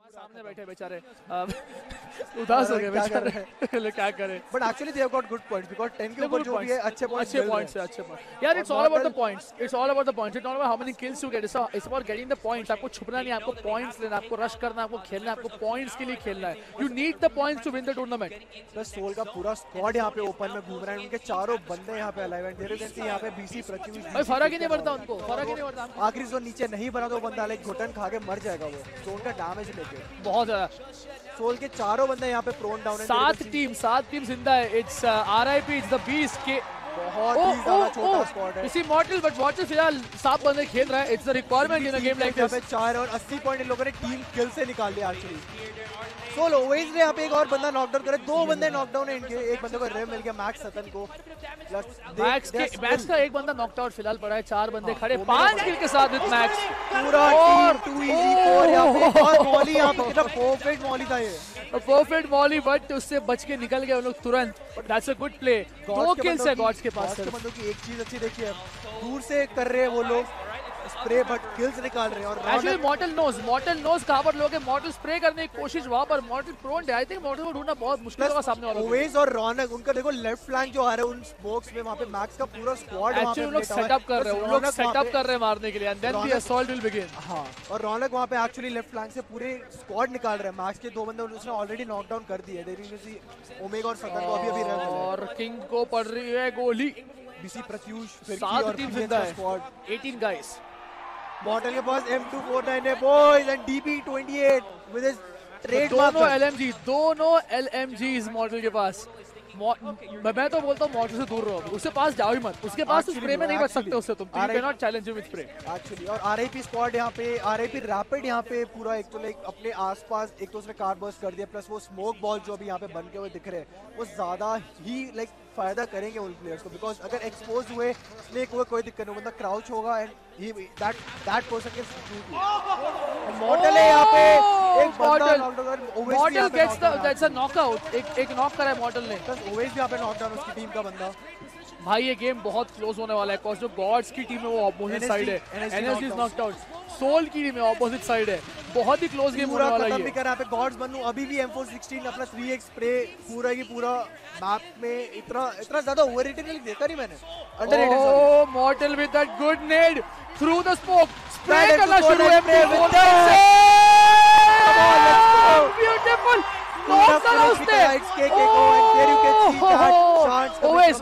सामने बैठे बेचारे उदास हो गए बेचारे, क्या करें। But actually they have got good points because 10 के ऊपर जो भी है अच्छे पॉइंट्स है, अच्छे पॉइंट्स। यार it's all about the points, it's all about the points, it's not about how many kills you get, it's about getting the points. आपको छुपना नहीं, आपको पॉइंट्स लेना, आपको रश करना, आपको खेलना, आपको पॉइंट्स के लिए खेलना है। You need the points to win the tournament. Plus Soul का पूरा स्क्वाड यहां पे ओपन में घूम रहा है, उनके चारों बंदे यहां पे अलाइव हैं। देयर इज यहां पे बीसी प्रत्युष, भाई फर्क ही नहीं पड़ता उनको, फर्क ही नहीं पड़ता। आखिरी जोन नीचे नहीं बना तो बंदा लाइक घुटन खा के मर जाएगा वो, जोन का डैमेज लेके बहुत ज्यादा। सोल के चारों बंदे यहाँ पे प्रोन डाउन है। 7 टीम जिंदा है। It's RIP, it's the beast के बहुत ही ज्यादा छोटा स्क्वाड है। इसी मॉडल बट मॉडल फिलहाल 7 बंदे खेल रहा है। It's the requirement in a game like this. 4 और 80 पॉइंट इन लोगों ने टीम किल से निकाल लिया एक्चुअली। सोल ओवेज ने यहाँ पे एक और बंदा नॉकडाउन करे, 2 बंदे नॉकडाउन है इनके। एक बंदे को रेव मिल गया मैक्स सतन को, मैक्स का एक बंदा नॉकड आउट फिलहाल पड़ा है। 4 बंदे खड़े 5 किल के साथ विद मैक्स। पूरा टीम 2 इजी 4 यहाँ पे। और मॉली यहाँ पे कितना परफेक्ट मॉली था ये, परफेक्ट मॉली, बट उससे बच के निकल गए उन लोग तुरंत। That's a good play. 2 kills है गॉड्स के पास। बंदों की एक चीज अच्छी देखिए, दूर से कर रहे हैं वो लोग स्प्रे बट किल्स निकाल रहे हैं। और एक्चुअली मॉर्टल नोज कहां पर लोग हैं। मॉर्टल स्प्रे करने की कोशिश वहां पर, मॉर्टल प्रोन है। आई थिंक मॉर्टल को ढूंढना बहुत मुश्किल होगा सामने वालों को। ओवेज और रौनक उनका देखो लेफ्ट फ्लैंक जो आ रहा है उन स्मोक्स में, वहां पे मैक्स का पूरा स्क्वाड वहां पे लोग सेटअप कर रहे हैं, उन लोग सेटअप कर रहे हैं मारने के लिए, and then the assault will begin. हां, और रौनक वहां पे एक्चुअली लेफ्ट फ्लैंक से पूरे स्क्वाड निकाल रहे हैं। मैक्स के 2 बंदे उसने ऑलरेडी नॉक डाउन कर दिए। देयर इज ओमेगा और सतन को अभी रेव मिला और किंग को पड़ रही है गोली। बीसी प्रत्युष, 7 टीम जिंदा है, स्क्वाड 18 गाइस। मॉडल के पास M249 है boys and DP28 with his trademark. दोनों LMGs मॉडल के पास। मैं तो बोलता हूँ मॉडल से दूर रहो, उसके पास जाओ ही मत। उसके पास स्प्रे में नहीं बच सकते उससे तुम। You can not challenge him with spray actually. और आरआईपी स्क्वाड यहाँ पे, आरआईपी रैपिड यहाँ पे पूरा एक तो लाइक अपने आसपास एक तो उसने कार बर्स्ट कर दिया, प्लस वो स्मोक बॉल जो अभी यहाँ पे बन के हुए दिख रहे हैं वो ज्यादा ही लाइक फायदा करेंगे उन प्लेयर्स को। बिकॉज अगर एक्सपोज हुए स्नेक हुए कोई दिक्कत नहीं, बंदा क्राउच होगा and that person can shoot you. Mortal है यहाँ पे, एक बंदा Mortal gets the that's a knockout. एक नॉक करा है मॉडल ने। ओवेज भी यहाँ पे नॉकडाउन उसकी टीम का बंदा। भाई ये गेम बहुत क्लोज होने वाला है, बिकॉज़ जो गॉड्स की टीम है वो ऑपोजिट साइड है, NSG is knocked out. Soul की टीम है ऑपोजिट साइड है, बहुत ही क्लोज गेम होने वाला है। खत्म भी कर रहा है पे गॉड्स बनू अभी भी M416 अपना 3x स्प्रे पूरा की पूरा मैप में इतना ज्यादा ओवररेटेड नहीं देखा नहीं मैंने। Underrated. Oh Mortal with that good nade through the smoke, spray करना शुरू है beautiful.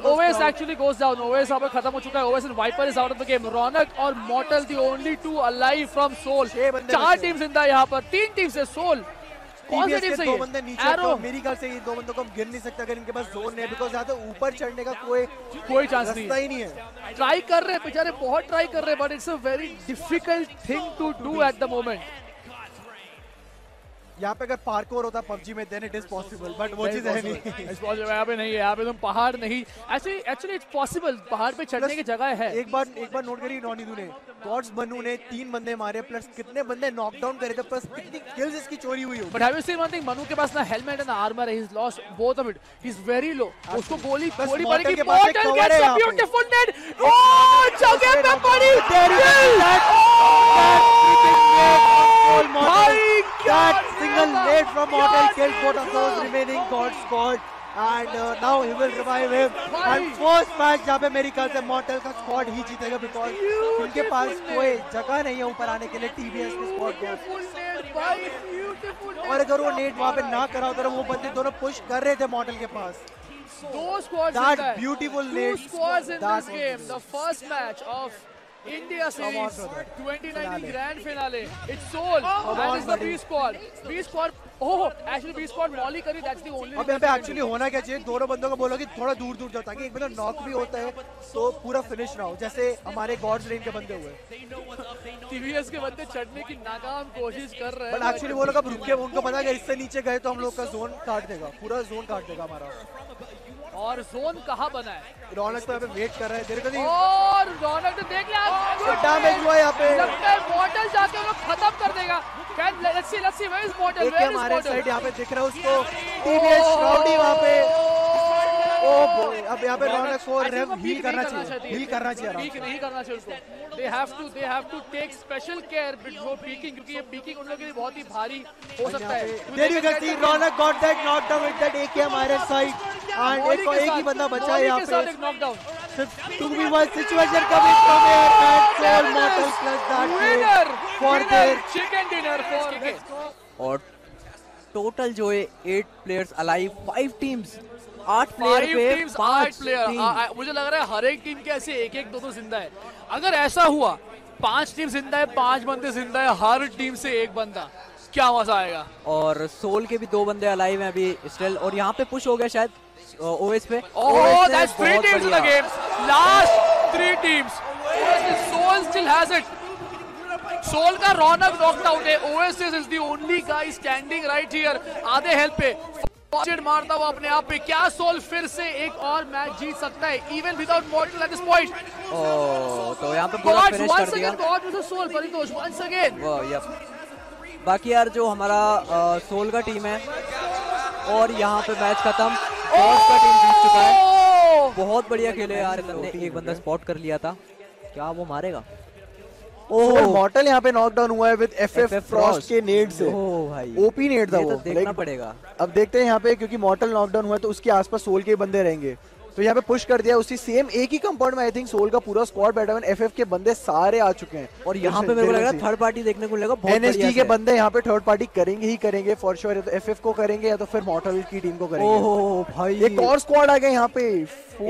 Oves actually goes down. Oves अब खत्म हो चुका है। Oves and Viper is out of the game. रौनक और Mortal the only 2 alive from Soul। 4 team जिंदा है यहाँ पर, 3 टीम से Soul। कौन सी टीम से? 2 बंदे नीचे। तो मेरी ख्याल से ये 2 बंदों को हम गिन नहीं सकते अगर इनके पास जोन नहीं है, बिकॉज़ यहाँ तो ऊपर चढ़ने का कोई चांस नहीं है। ट्राई कर रहे हैं बेचारे, बहुत ट्राई कर रहे हैं, but it's a very difficult thing to do at the moment. यहाँ पे अगर पार्कोर होता PUBG में then it is possible, but वो चीज है नहीं। यहाँ पे नहीं है, यहाँ पे तुम पहाड़ नहीं। एक्चुअली इट्स पॉसिबल, पहाड़ पे चढ़ने की जगह है। एक बार नोट करी नॉनी तूने, गॉड्स बनू ने 3 बंदे मारे, प्लस कितने बंदे नॉकडाउन करे थे, प्लस कितनी किल्स इसकी चोरी हुई हो। But have you seen one thing, Manu के पास ना हेलमेट एंड आर्मर है, he is lost both of it, he is very low. उसको गोली थोड़ी पड़ेगी। Model gets a beautiful net. Oh जगह पे पड़ी। That single nade from Mortal killed both of those remaining God squad, and now he will revive him. And first match जहाँ पे मेरी ख्याल से Mortal का squad ही जीतेगा, because उनके पास कोई जगह नहीं है ऊपर आने के लिए TBS के squad को। और अगर वो नेट वहाँ पे ना करा होता तो वो बंदे दोनों पुश कर रहे थे Mortal के पास। 2 squads that beautiful nade. 2 squads in this game. The first match of India Series 2019 Grand Finale. It's Soul and it's the B Squad. B Squad. Oh, actually B Squad Molly करी. That's the only. अब यहाँ पे actually होना क्या चाहिए, दोनों बंदों को बोलो कि थोड़ा दूर जाओ ताकि एक बंदा नॉक भी होता है तो पूरा फिनिश ना हो, जैसे हमारे गॉड्स रेन के बंदे हुए। TVS के बंदे चढ़ने की नाकाम कोशिश कर रहे हैं। बट एक्चुअली वो लोग अब रुक के, उनको पता है इससे नीचे गए तो हम लोग का जोन काट देगा, पूरा जोन काट देगा हमारा। और जोन कहाँ बना है? रौनक तो यहाँ पे वेट कर रहा है देर को। और रौनक ने देख लिया, डैमेज हुआ यहाँ पे। लगता है मॉडल जाके लोग खत्म कर देगा। Let's see where is Mortal? Where is RS side यहाँ पे दिख रहा है उसको, TBS राउडी वहाँ पे। ओ बॉय, अब यहाँ पे रौनक को रेव हील करना चाहिए, हील करना चाहिए। पीक नहीं करना चाहिए उसको। They have to take special care before peaking, क्योंकि ये peaking उन लोगों के लिए बहुत ही भारी हो सकता है। There you can see Raunak got that knocked down with that AKM RS side, and एक ही बंदा बचा है यहाँ पे। Knockdown 2v1 situation coming from here, and Soul Mortal plus that winner for their chicken dinner for और total जो है 8 players alive, 5 teams, 8 player पे 5 प्लेयर। मुझे लग रहा है हर एक टीम के ऐसे एक दो जिंदा है। अगर ऐसा हुआ 5 टीम जिंदा है, 5 बंदे जिंदा है, हर टीम से एक बंदा, क्या मजा आएगा। और सोल के भी 2 बंदे अलाइव हैं अभी स्टिल, और यहाँ पे पुश हो गया शायद ओएस पे। Oh that's 3 teams in the game, last 3 teams. Soul still has it. Soul का रौनक नॉकड आउट है, Oasis is the only guy standing right here. आधे हेल्थ पे मारता हुआ अपने आप पे, क्या सोल फिर से एक और मैच जीत सकता है even without Mortal at this point. तो यहाँ पे पूरा फिनिश कर दिया God versus Soul, Paritosh once again. बाकी यार जो हमारा सोल का टीम है, और यहाँ पे मैच खत्म, फॉर्स का टीम जीत चुका है। बहुत बढ़िया खेले यार, एक बंदा स्पॉट कर लिया था, क्या वो मारेगा। मॉर्टल यहाँ पे नॉकडाउन हुआ है विद FF फ्रॉस्ट के नेड से। भाई ओपी नेड था वो, देखना पड़ेगा। अब देखते हैं यहाँ पे, क्योंकि मॉर्टल नॉकडाउन हुआ है तो उसके आसपास सोल के बंदे रहेंगे, तो यहाँ पे पुश कर दिया उसी सेम एक ही कंपाउंड में। आई थिंक सोल का पूरा स्क्वाड बैठा हुआ है, FF के बंदे सारे आ चुके हैं, और यहाँ पे मेरे को लग रहा है थर्ड पार्टी देखने को मिलेगा। NSG के बंदे यहाँ पे थर्ड पार्टी करेंगे ही करेंगे फॉर श्योर, या तो FF को करेंगे या तो फिर मॉर्टल की टीम को करेंगे। ओहो भाई, एक और स्क्वाड आ गया यहाँ पे,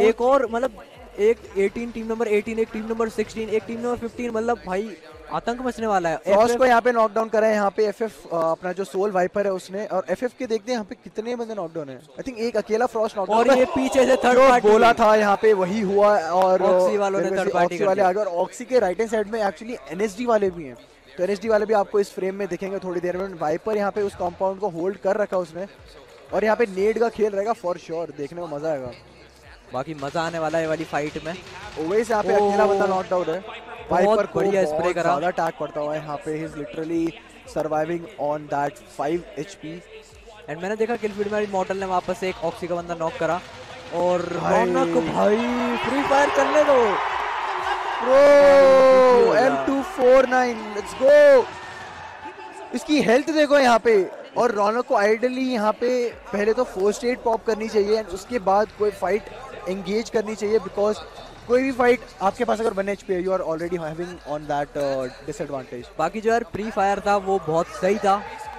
एक और, मतलब एक 18 टीम नंबर 18, एक टीम नंबर 16, एक टीम नंबर 15, मतलब भाई आतंक मचने वाला है। फ्रॉस्ट को यहाँ पे नॉकडाउन करा है यहाँ पे FF, अपना जो सोल वाइपर है उसने, और FF के देखते हैं यहाँ पे कितने बंदे नॉकडाउन है। आई थिंक एक अकेला फ्रॉस्ट नॉकडाउन, और ये पीछे से थर्ड पार्टी बोला था यहाँ पे वही हुआ, और ऑक्सी वालों ने थर्ड पार्टी वाले आ गए, और ऑक्सी के राइट हैंड साइड में एक्चुअली NSG वाले भी हैं, तो NSG वाले भी आपको इस फ्रेम में दिखेंगे थोड़ी देर में। वाइपर यहाँ पे उस कंपाउंड को होल्ड कर रखा उसने, और यहाँ पे नेड का खेल रहेगा फॉर श्योर, देखने में मजा आएगा। बाकी मजा आने वाला है वाली फाइट में। ओवेस यहाँ पे अकेला बंदा नॉकड आउट है, बहुत बढ़िया स्प्रे करा, ज्यादा अटैक पड़ता हुआ है यहाँ पे, he is literally surviving on that 5 HP। And मैंने देखा किल फीड में मॉर्टल ने वापस से एक ऑक्सी का बंदा नॉक करा, और रौनक भाई फ्री फायर चलने दो ब्रो। M249 let's go. इसकी हेल्थ देखो यहाँ पे, और रौनक को आइडियली यहाँ पे पहले तो फर्स्ट एड पॉप करनी चाहिए, एंड उसके बाद कोई फाइट एंगेज करनी चाहिए, बिकॉज कोई भी फाइट आपके पास अगर 1 HP है, you are already having on that disadvantage. बाकी जो यार प्री फायर था वो बहुत सही था।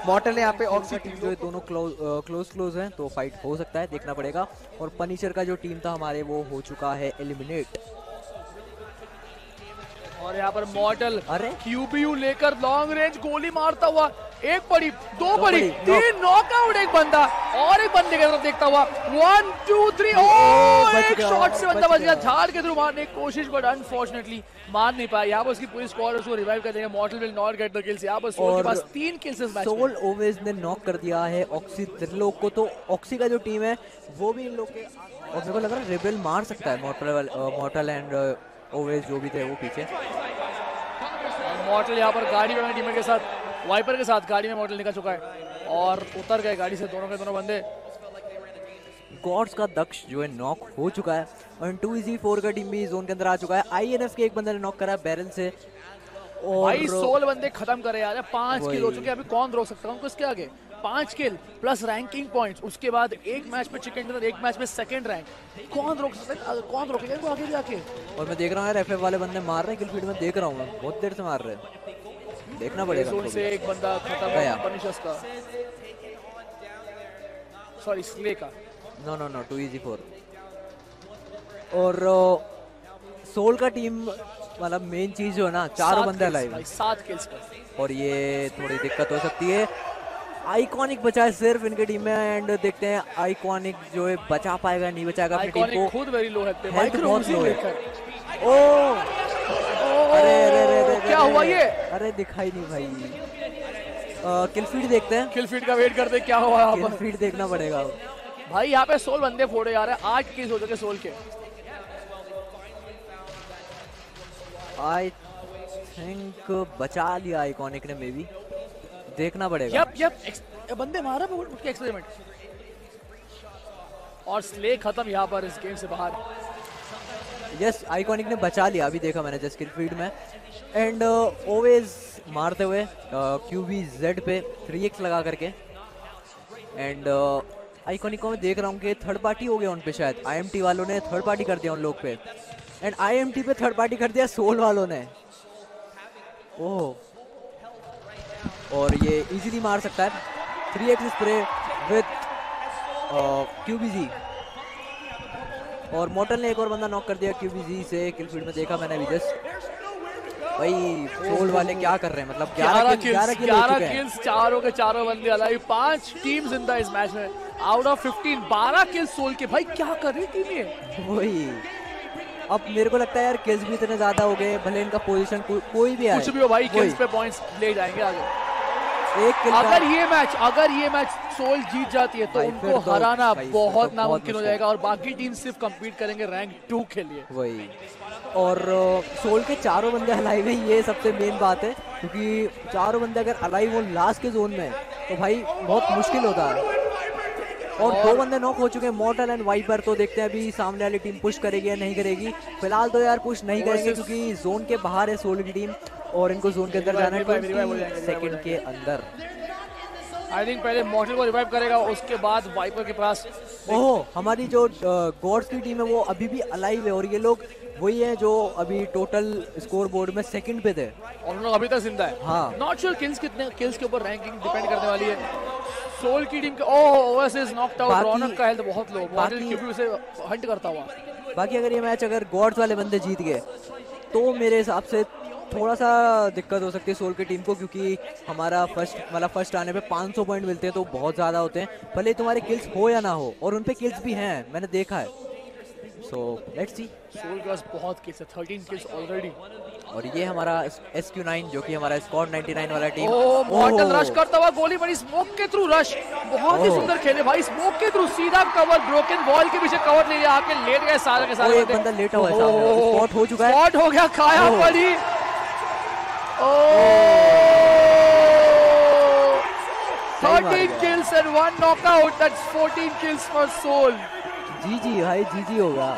मॉर्टल ने यहाँ पे ऑक्सी टीम जो दोनों क्लोज हैं, तो फाइट हो सकता है, देखना पड़ेगा। और पनिशर का जो टीम था हमारे, वो हो चुका है एलिमिनेट। और यहाँ पर मॉर्टल अरे QBU लेकर लॉन्ग रेंज गोली मारता हुआ, एक पड़ी, दो पड़ी, 3 नॉकआउट, एक बंदा और एक बंदे की तरफ देखता हुआ, 1 2 3, एक शॉट से बंदा बच गया, झाड़ के थ्रू मारने की कोशिश, बट अनफॉर्चुनेटली मार नहीं पाया। यहाँ पर उसकी पूरी स्क्वाड उसको रिवाइव कर देगा। मॉर्टल will not get the kills. यहाँ पर सोल के पास 3 किल्स इस मैच में। सोल ओवेस ने नॉक कर दिया है ऑक्सी त्रिलोक को, तो ऑक्सी का जो टीम है वो भी इन लोग के, और मेरे को लग रहा है रेबेल मार सकता है मॉर्टल एंड ओवेस जो भी थे वो पीछे। मॉर्टल यहाँ पर गाड़ी में टीम के साथ, वाइपर के साथ गाड़ी में मॉर्टल निकल चुका है और उतर गए गाड़ी से दोनों के दोनों बंदे। गॉड्स का दक्ष जो है नॉक हो चुका है, और 2EZ4 का टीम भी जोन के अंदर आ चुका है। INF के एक बंदे ने नॉक करा है बैरल से, और भाई 16 बंदे खत्म करे यार, 5 किल हो चुके हैं। अभी कौन रोक सकता है उनको इसके आगे? 5 किल प्लस रैंकिंग पॉइंट्स, उसके बाद एक मैच में चिकन डिनर, एक मैच में सेकंड रैंक। कौन रोक सकता है? कौन रोकेगा इनको आगे जाके? और मैं देख रहा हूँ यार FF वाले बंदे मार रहे हैं किल फीड में, देख रहा हूँ मैं बहुत देर से मार रहे हैं, देखना पड़ेगा। जोन से एक बंदा खत्म है, पनिशर्स का, सॉरी स्ले का। No 2EZ4। और सोल का टीम मतलब मेन चीज जो है ना, 4 बंदे लाइव, 7 किल्स का, और ये थोड़ी दिक्कत हो सकती है। आइकॉनिक बचा है सिर्फ इनके टीम में, एंड देखते हैं आइकॉनिक जो है बचा पाएगा नहीं बचाएगा अपनी टीम को। खुद वेरी लो है, बहुत लो है। ओ अरे क्या हुआ ये? अरे दिखाई नहीं भाई। किल फीड देखते हैं, किल फीड का वेट करते हैं क्या हुआ यहाँ पर। किल फीड देखना पड़ेगा भाई। यहाँ पे 16 बंदे फोड़े जा रहे हैं, 8 किल्स हो चुके सोल के। आई थिंक बचा लिया आइकॉनिक ने, मे बी देखना पड़ेगा। यप बंदे मारा के एक्सपेरिमेंट, और स्ले खत्म यहाँ पर इस गेम से बाहर। यस, आइकॉनिक ने बचा लिया, अभी देखा मैंने जस्ट किल फीड में। एंड ऑलवेज मारते हुए QBZ पे 3x लगा करके। एंड आइकॉनिक को मैं देख रहा हूँ कि थर्ड पार्टी हो गया उन पे, शायद IMT वालों ने थर्ड पार्टी कर दिया उन लोग पे। एंड IMT पे थर्ड पार्टी कर दिया सोल वालों ने। ओह, और ये इजीली मार सकता है 3x स्प्रे विद QBZ। और मॉर्टल ने एक और बंदा नॉक कर दिया QBZ से, किल फीड में देखा मैंने अभी जस्ट। भाई सोल वाले क्या कर रहे हैं, मतलब 11 किल्स, चारों के चारों बंदे अलाइव, 5 टीम जिंदा इस मैच में। आउट ऑफ 15 12 किल्स सोल के। भाई क्या कर रही टीम ये? वही, अब मेरे को लगता है यार किल्स भी इतने ज्यादा हो गए, भले इनका पोजीशन कोई भी आए, कुछ भी हो भाई, किल्स पे पॉइंट्स ले जाएंगे आगे। एक किल अगर ये मैच सोल जीत जाती है तो उनको हराना बहुत नामुमकिन हो जाएगा, और बाकी टीम सिर्फ compete करेंगे रैंक 2 के लिए। वही, और सोल के चारों बंदे अलाइव हैं, ये सबसे मेन बात है, क्योंकि चारों बंदे अगर अलाइव हो लास्ट के जोन में तो भाई बहुत मुश्किल होता है। और 2 बंदे नॉक हो चुके हैं, मॉर्टल एंड वाइपर। तो देखते हैं अभी सामने वाली टीम पुश करेगी या नहीं करेगी। फिलहाल तो यार पुश नहीं करेंगे क्योंकि जोन के बाहर है सोल की टीम, और इनको जोन के अंदर जाना है 20 सेकंड के अंदर। आई थिंक पहले मॉर्टल को रिवाइव करेगा, उसके बाद वाइपर के पास। ओह, हमारी जो गॉड्स की टीम है वो अभी भी अलाइव है, और ये लोग वही है जो अभी टोटल स्कोर बोर्ड में सेकंड पे थे, और उन लोग अभी तक जिंदा है। हाँ, नॉट श्योर किल्स कितने, किल्स के ऊपर रैंकिंग डिपेंड करने वाली है। सोल की टीम के ओएस इज नॉकड आउट, रौनक का हेल्थ बहुत लो, मॉडल क्योंकि उसे हंट करता हुआ। बाकी अगर ये मैच अगर गॉड्स वाले बंदे जीत गए तो मेरे हिसाब से थोड़ा सा दिक्कत हो सकती है सोल की टीम को, क्योंकि हमारा फर्स्ट आने पे 500 पॉइंट मिलते हैं, तो बहुत ज़्यादा होते हैं, भले तुम्हारे किल्स हो या ना हो, और उन पे किल्स भी हैं, मैंने देखा है। So let's see. सोल के पास बहुत किल्स है, 13 किल्स ऑलरेडी। और ये हमारा SQ9 जो कि हमारा स्क्वाड 99 वाला टीम। मॉर्टल रश करता हुआ, गोली बड़ी स्मोक के थ्रू रश, बहुत ही सुंदर खेले भाई, स्मोक के थ्रू सीधा कवर, ब्रोकन वॉल के पीछे कवर ले लिया, आके लेट गए सारे के सारे। एक बंदा लेटा हुआ है सामने, स्पॉट हो चुका है, स्पॉट हो गया, खाया पड़ी। 13 kills and 1 knockout, that's 14 kills for Soul। जी भाई, जी होगा।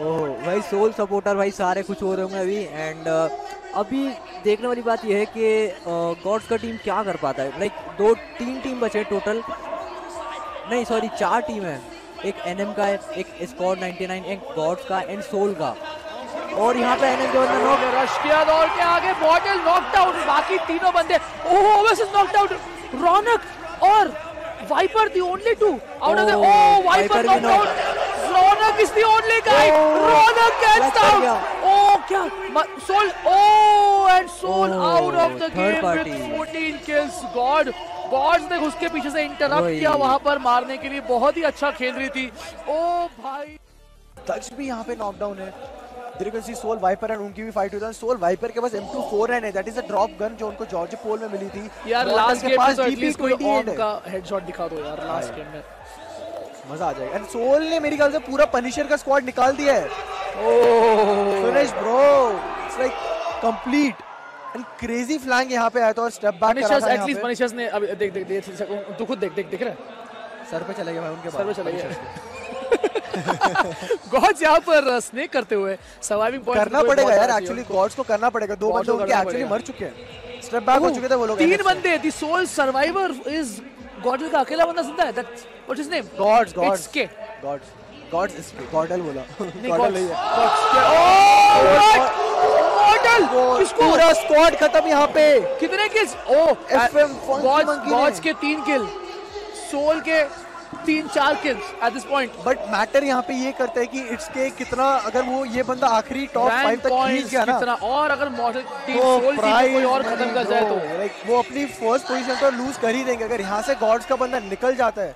ओह भाई, सोल सपोर्टर भाई सारे कुछ हो रहे होंगे अभी। एंड अभी देखने वाली बात यह है कि गॉड्स का टीम क्या कर पाता है। लाइक 3 टीम बचे टोटल, नहीं सॉरी 4 टीम है, एक NM का है, एक स्क्वाड 99, एक गॉड्स का एंड सोल का। और यहाँ पे NM जो रश किया, दौड़ के आगे, मॉडल नॉकड आउट, बाकी तीनों बंदे ओह नॉकड आउट, रौनक और Viper the only 2 out of the Viper knocked out, Raunak is the only guy, Raunak gets down. क्या Soul, and Soul out of the game with 14 kills. Gods ने उसके पीछे से इंटरप्ट किया वहां पर मारने के लिए, बहुत ही अच्छा खेल रही थी। ओ भाई, दक्ष भी यहाँ पे नॉकडाउन है। There you can see Soul Viper and उनकी भी फाइट हुई थी। सोल वाइपर के पास M24 है, that is a drop gun जो उनको जॉर्ज पोल में मिली थी। यार लास्ट गेम में तो एटलीस्ट कोई ऑन का हेडशॉट दिखा दो यार, लास्ट गेम में मजा आ जाएगा। एंड सोल ने मेरी ख्याल से पूरा पनिशर का स्क्वाड निकाल दिया है। Oh finish bro, it's like complete and crazy flank यहाँ पे आया था और स्टेप बैक करा था। एटलीस्ट पनिशर्स ने अभी देख तू खुद देख रहा है, सर पे चला गया भाई, उनके सर पे चला गया। गॉड्स यहाँ पर स्नेक करते हुए सर्वाइविंग पॉइंट करना पड़ेगा यार, एक्चुअली गॉड्स को करना पड़ेगा। 2 बंदे उनके एक्चुअली मर चुके हैं, स्टेप बैक हो चुके थे वो लोग। 3 बंदे, the Soul survivor is GodL का अकेला बंदा जिंदा है। That's what is name, Gods के गॉड्स इसके गॉडल बोला, गॉडल नहीं है, गॉडल किसको, पूरा स्क्वाड खत्म यहाँ पे। कितने किल्स? गॉड्स के 3 किल, सोल के 3-4 kills eight this point. But matter यहाँ पे ये करता है कि इट्स के कितना, अगर वो ये बंदा आखिरी टॉप 5 तक खींच गया ना, कितना, और अगर मॉडल टीम सोल टीम कोई और खत्म कर जाए तो लाइक वो अपनी फर्स्ट पोजीशन तो लूज कर ही देंगे। अगर यहाँ से गॉड्स का बंदा निकल जाता है,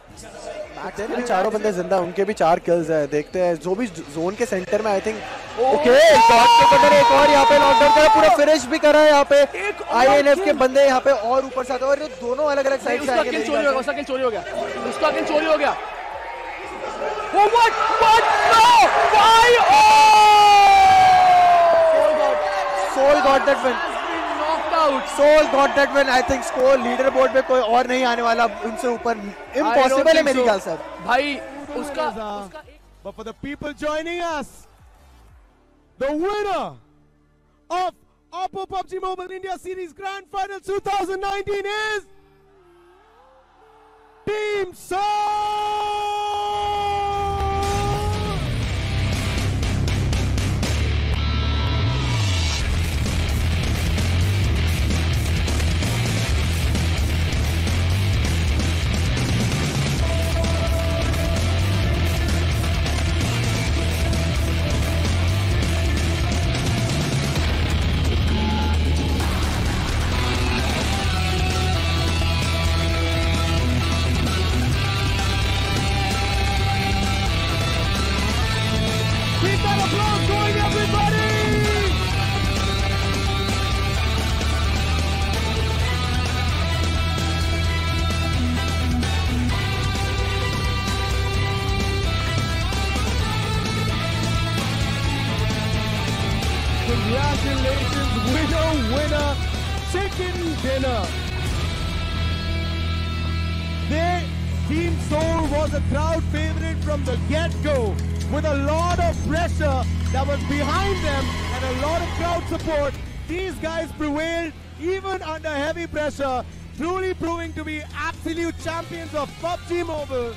चारों बंदे जिंदा, उनके भी 4 किल्स है। देखते हैं जो भी जोन के सेंटर में, आई थिंक ओके गॉड के बंदे ने एक और यहाँ पे नॉकडाउन करा, पूरा फिनिश भी करा है यहाँ पे। INF के बंदे यहाँ पे और ऊपर से आते हैं, और ये दोनों अलग अलग साइड से आके उसका किल चोरी हो गया, उसका किल चोरी हो गया। What? No! Why? Oh! Soul got that win. Knocked out. Soul got that win. I think score leader board पे कोई और नहीं आने वाला उनसे ऊपर. Impossible है मेरी ख्याल से. भाई उसका But for the people joining us, the winner of Oppo PUBG Mobile India Series Grand Final 2019 is Team Soul! Congratulations, winner, chicken dinner. Their Team Soul was a crowd favorite from the get-go, with a lot of pressure that was behind them and a lot of crowd support. These guys prevailed even under heavy pressure, truly proving to be absolute champions of PUBG Mobile.